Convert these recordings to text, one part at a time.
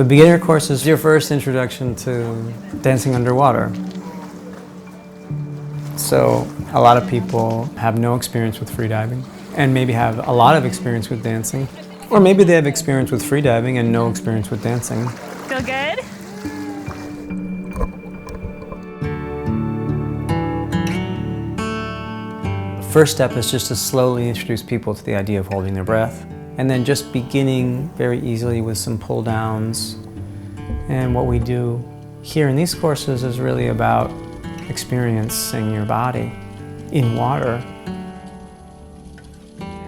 The beginner course is your first introduction to dancing underwater. So a lot of people have no experience with freediving and maybe have a lot of experience with dancing. Or maybe they have experience with freediving and no experience with dancing. Feel good? The first step is just to slowly introduce people to the idea of holding their breath, and then just beginning very easily with some pull downs. And what we do here in these courses is really about experiencing your body in water.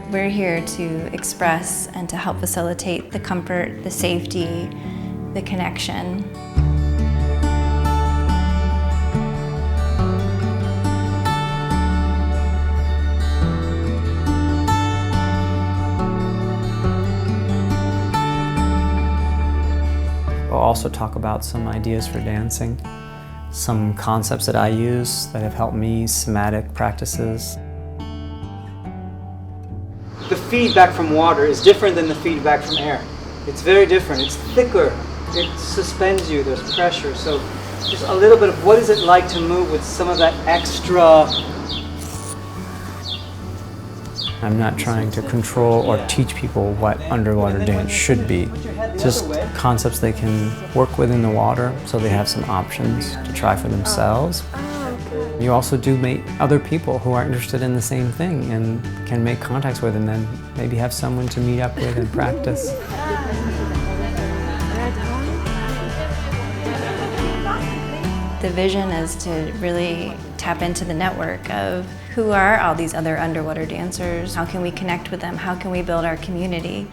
We're here to express and to help facilitate the comfort, the safety, the connection. We'll also talk about some ideas for dancing, some concepts that I use that have helped me, somatic practices. The feedback from water is different than the feedback from air. It's very different. It's thicker. It suspends you. There's pressure. So just a little bit of what is it like to move with some of that extra. I'm not trying to control or teach people what underwater dance should be. Just concepts they can work with in the water so they have some options to try for themselves. You also do meet other people who are interested in the same thing and can make contacts with and then maybe have someone to meet up with and practice. The vision is to really tap into the network of who are all these other underwater dancers, how can we connect with them, how can we build our community.